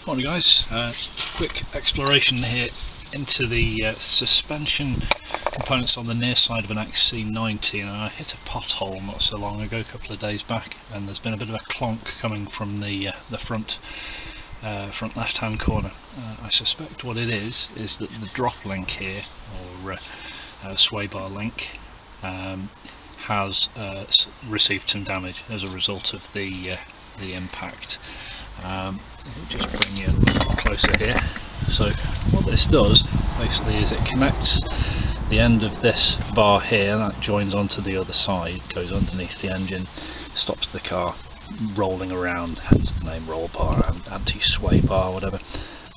Morning guys, quick exploration here into the suspension components on the near side of an XC90, and I hit a pothole not so long ago, a couple of days back, and there's been a bit of a clonk coming from the front left hand corner. I suspect what it is that the drop link here, or sway bar link, has received some damage as a result of the impact. Just bring you a little closer here. So what this does basically is it connects the end of this bar here, that joins onto the other side, goes underneath the engine, stops the car rolling around, hence the name roll bar and anti-sway bar, whatever.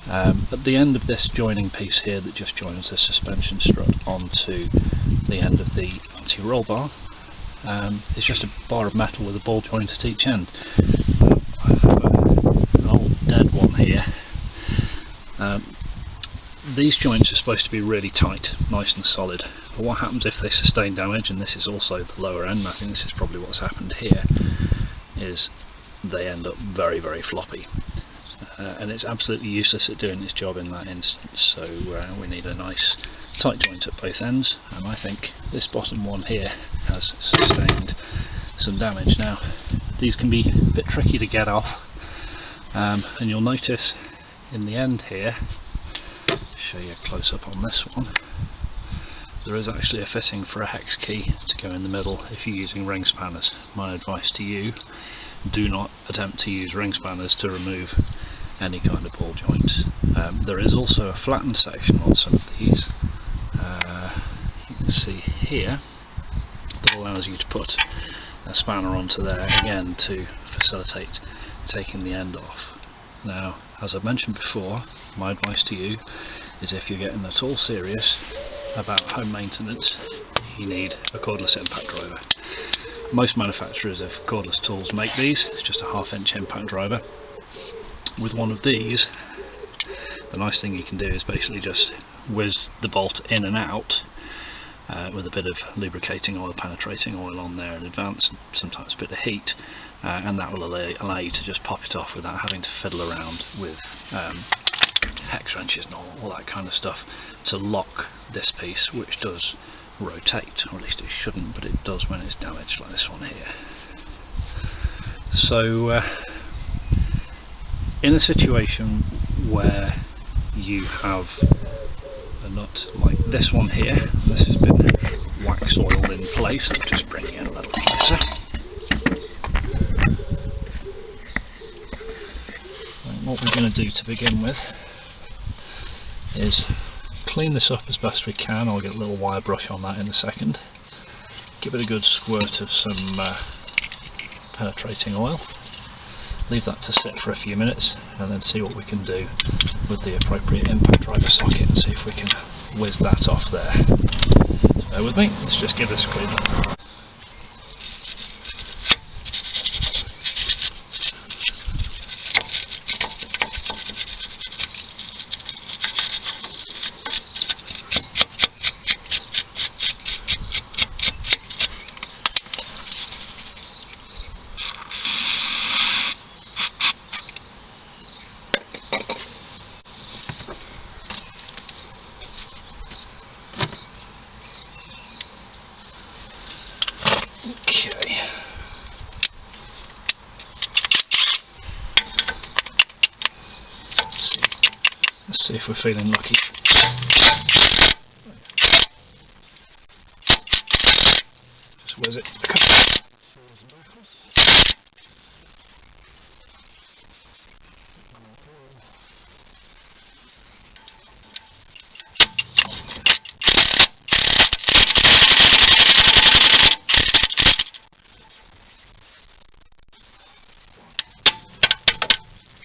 At the end of this joining piece here that just joins the suspension strut onto the end of the anti-roll bar, it's just a bar of metal with a ball joint at each end. An old dead one here. These joints are supposed to be really tight, nice and solid, but what happens if they sustain damage, and this is also the lower end, I think this is probably what's happened here, is they end up very, very floppy. And it's absolutely useless at doing this job in that instance, so we need a nice tight joint at both ends, and I think this bottom one here has sustained some damage. Now these can be a bit tricky to get off, and you'll notice in the end here, show you a close up on this one, there is actually a fitting for a hex key to go in the middle if you're using ring spanners. My advice to you, do not attempt to use ring spanners to remove any kind of ball joint. There is also a flattened section on some of these, you can see here, that allows you to put a spanner onto there again to facilitate taking the end off. Now, as I've mentioned before, my advice to you is if you're getting at all serious about home maintenance, you need a cordless impact driver. Most manufacturers of cordless tools make these. It's just a 1/2 inch impact driver. With one of these, the nice thing you can do is basically just whiz the bolt in and out with a bit of lubricating oil, penetrating oil on there in advance, and sometimes a bit of heat, and that will allow you to just pop it off without having to fiddle around with hex wrenches and all that kind of stuff to lock this piece, which does rotate, or at least it shouldn't, but it does when it's damaged, like this one here. So in a situation where you have a nut like this one here, this has been wax oiled in place, I'll just bring you in a little closer. And what we're going to do to begin with is clean this up as best we can. I'll get a little wire brush on that in a second. Give it a good squirt of some penetrating oil. Leave that to sit for a few minutes, and then see what we can do with the appropriate impact driver socket and see if we can whiz that off there. So bear with me, let's just give this a clean up. Okay. Let's see if we're feeling lucky. Just whiz it a couple forwards and backwards.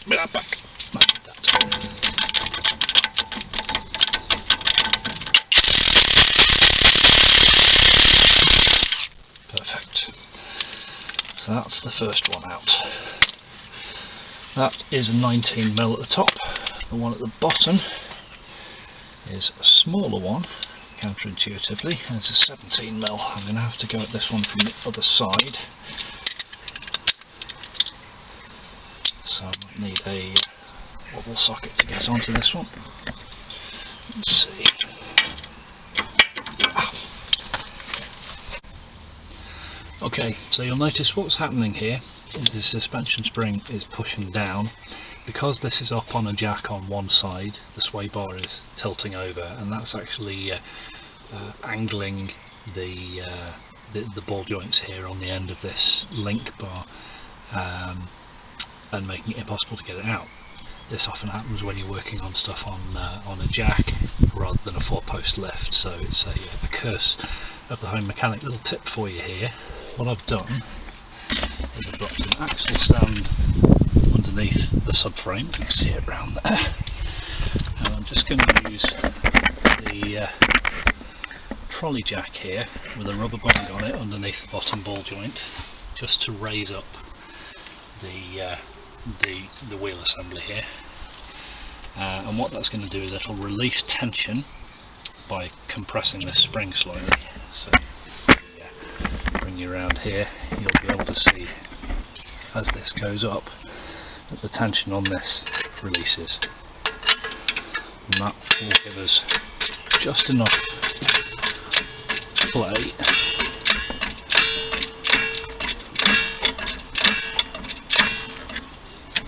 That back. Might need that. Perfect. So that's the first one out. That is a 19mm at the top. The one at the bottom is a smaller one, counterintuitively, and it's a 17mm. I'm going to have to go at this one from the other side. So I might need a what cable socket to get onto this one. Let's see. Okay, so you'll notice what's happening here is the suspension spring is pushing down. Because this is up on a jack on one side, the sway bar is tilting over, and that's actually angling the ball joints here on the end of this link bar, and making it impossible to get it out. This often happens when you're working on stuff on a jack rather than a 4-post lift, so it's a curse of the home mechanic. Little tip for you here. What I've done is I've got an axle stand underneath the subframe. You can see it around there, and I'm just going to use the trolley jack here with a rubber bung on it underneath the bottom ball joint, just to raise up the wheel assembly here, and what that's going to do is it'll release tension by compressing this spring slightly. So bring you around here, you'll be able to see as this goes up that the tension on this releases, and that will give us just enough play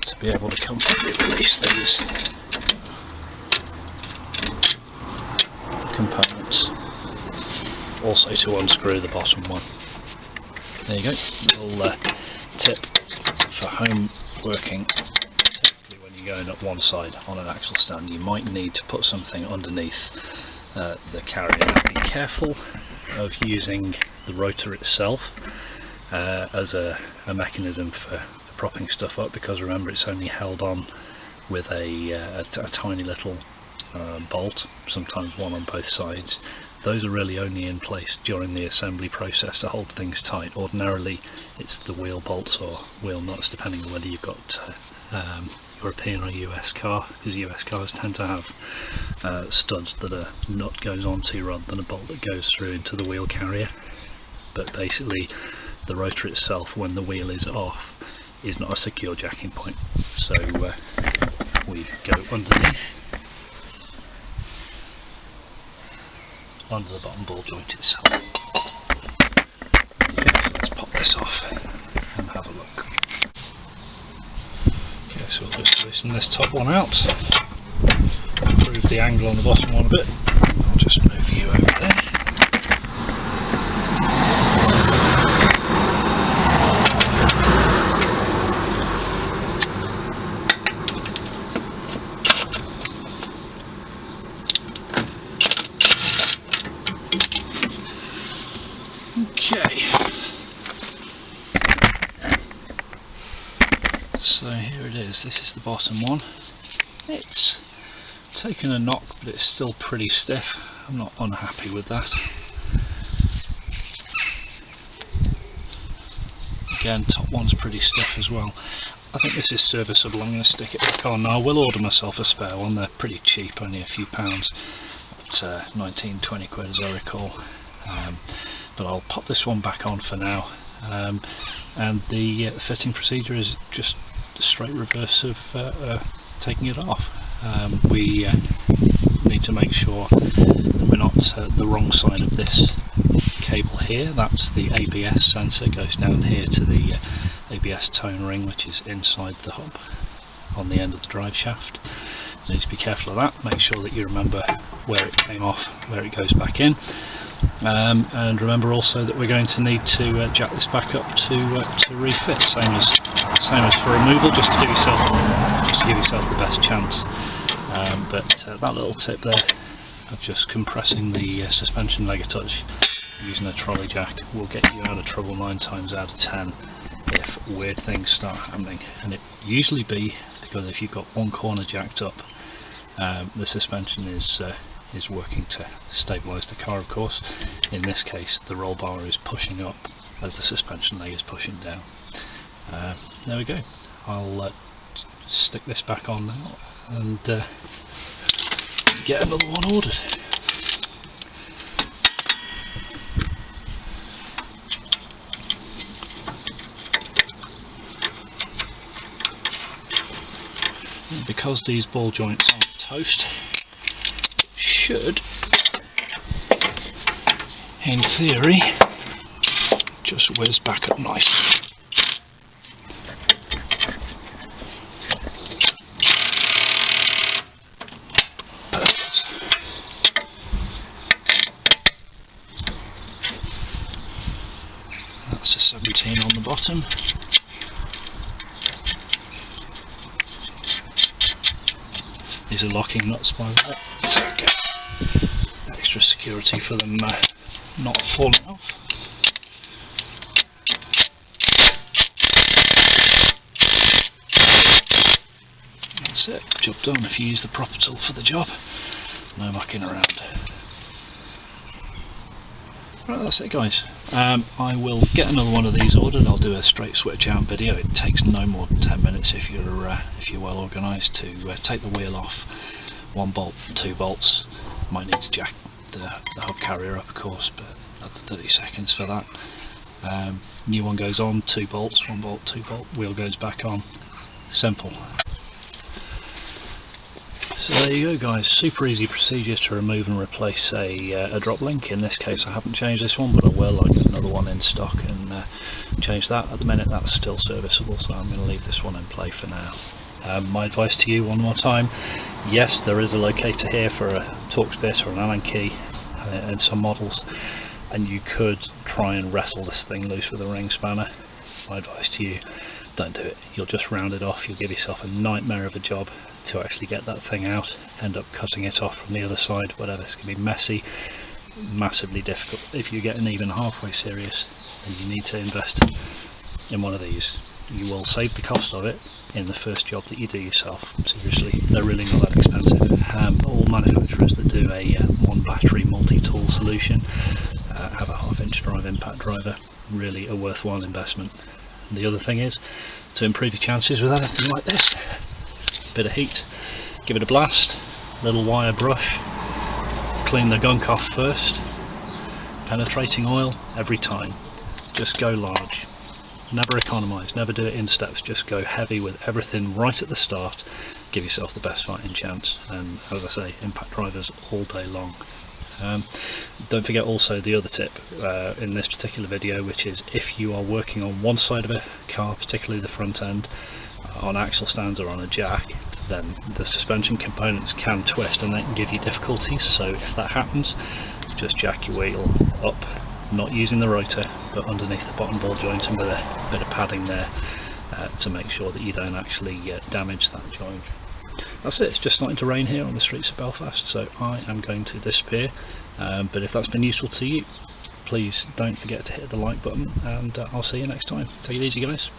to be able to comfortably release these components, also to unscrew the bottom one. There you go, little tip for home working. Typically when you're going up one side on an axle stand, you might need to put something underneath the carrier. Be careful of using the rotor itself as a mechanism for propping stuff up, because remember it's only held on with a tiny little bolt, sometimes one on both sides. Those are really only in place during the assembly process to hold things tight. Ordinarily it's the wheel bolts or wheel nuts, depending on whether you've got European or US car, because US cars tend to have studs that a nut goes onto rather than a bolt that goes through into the wheel carrier. But basically the rotor itself, when the wheel is off, is not a secure jacking point, so we go underneath, under the bottom ball joint itself. Okay, so let's pop this off and have a look. Okay, so we'll just loosen this top one out, improve the angle on the bottom one a bit. I'll just move you over there. So here it is, this is the bottom one. It's taken a knock, but it's still pretty stiff. I'm not unhappy with that. Again, top one's pretty stiff as well. I think this is serviceable. I'm going to stick it back on. Now I will order myself a spare one, they're pretty cheap, only a few pounds, at 19, 20 quid as I recall. But I'll pop this one back on for now, and the fitting procedure is just the straight reverse of taking it off. We need to make sure that we're not the wrong side of this cable here. That's the ABS sensor, goes down here to the ABS tone ring, which is inside the hub on the end of the drive shaft. So you need to be careful of that. Make sure that you remember where it came off, where it goes back in. And remember also that we're going to need to jack this back up to refit, same as for removal, just to give yourself the best chance. But that little tip there of just compressing the suspension leg a touch using a trolley jack will get you out of trouble 9 times out of 10 if weird things start happening. And it usually be because if you've got one corner jacked up, the suspension is working to stabilise the car, of course. In this case the roll bar is pushing up as the suspension leg is pushing down. There we go. I'll stick this back on now and get another one ordered. And because these ball joints aren't toast, it should, in theory, just whiz back up nicely. That's a 17 on the bottom. These are locking nuts by the way. Extra security for them not falling off. That's it, job done. If you use the proper tool for the job, no mucking around. Right, that's it guys. I will get another one of these ordered. I'll do a straight switch out video. It takes no more than 10 minutes if you're well organised to take the wheel off. 1 bolt, 2 bolts. Might need to jack the hub carrier up of course, but that's 30 seconds for that. New one goes on, 2 bolts, 1 bolt, 2 bolt, wheel goes back on. Simple. So there you go guys, super easy procedure to remove and replace a drop link. In this case I haven't changed this one, but I will. I've got another one in stock and change that. At the minute that's still serviceable, so I'm going to leave this one in play for now. My advice to you one more time, yes there is a locator here for a Torx bit or an Allen key in some models, and you could try and wrestle this thing loose with a ring spanner. My advice to you, don't do it. You'll just round it off, you'll give yourself a nightmare of a job to actually get that thing out, end up cutting it off from the other side, whatever. It's going to be messy, massively difficult. If you're getting even halfway serious, then you need to invest in one of these. You will save the cost of it in the first job that you do yourself. Seriously, they're really not that expensive. All manufacturers that do a one battery multi-tool solution have a 1/2 inch drive impact driver, really a worthwhile investment. And the other thing is, to improve your chances with anything like this, bit of heat, give it a blast, little wire brush, clean the gunk off first, penetrating oil every time, just go large, never economise, never do it in steps, just go heavy with everything right at the start, give yourself the best fighting chance. And as I say, impact drivers all day long. Don't forget also the other tip in this particular video, which is if you are working on one side of a car, particularly the front end, on axle stands or on a jack, then the suspension components can twist and they can give you difficulties. So if that happens, just jack your wheel up, not using the rotor but underneath the bottom ball joint, and with a bit of padding there to make sure that you don't actually damage that joint. That's it. It's just starting to rain here on the streets of Belfast, so I am going to disappear, but if that's been useful to you, please don't forget to hit the like button, and I'll see you next time. Take it easy guys.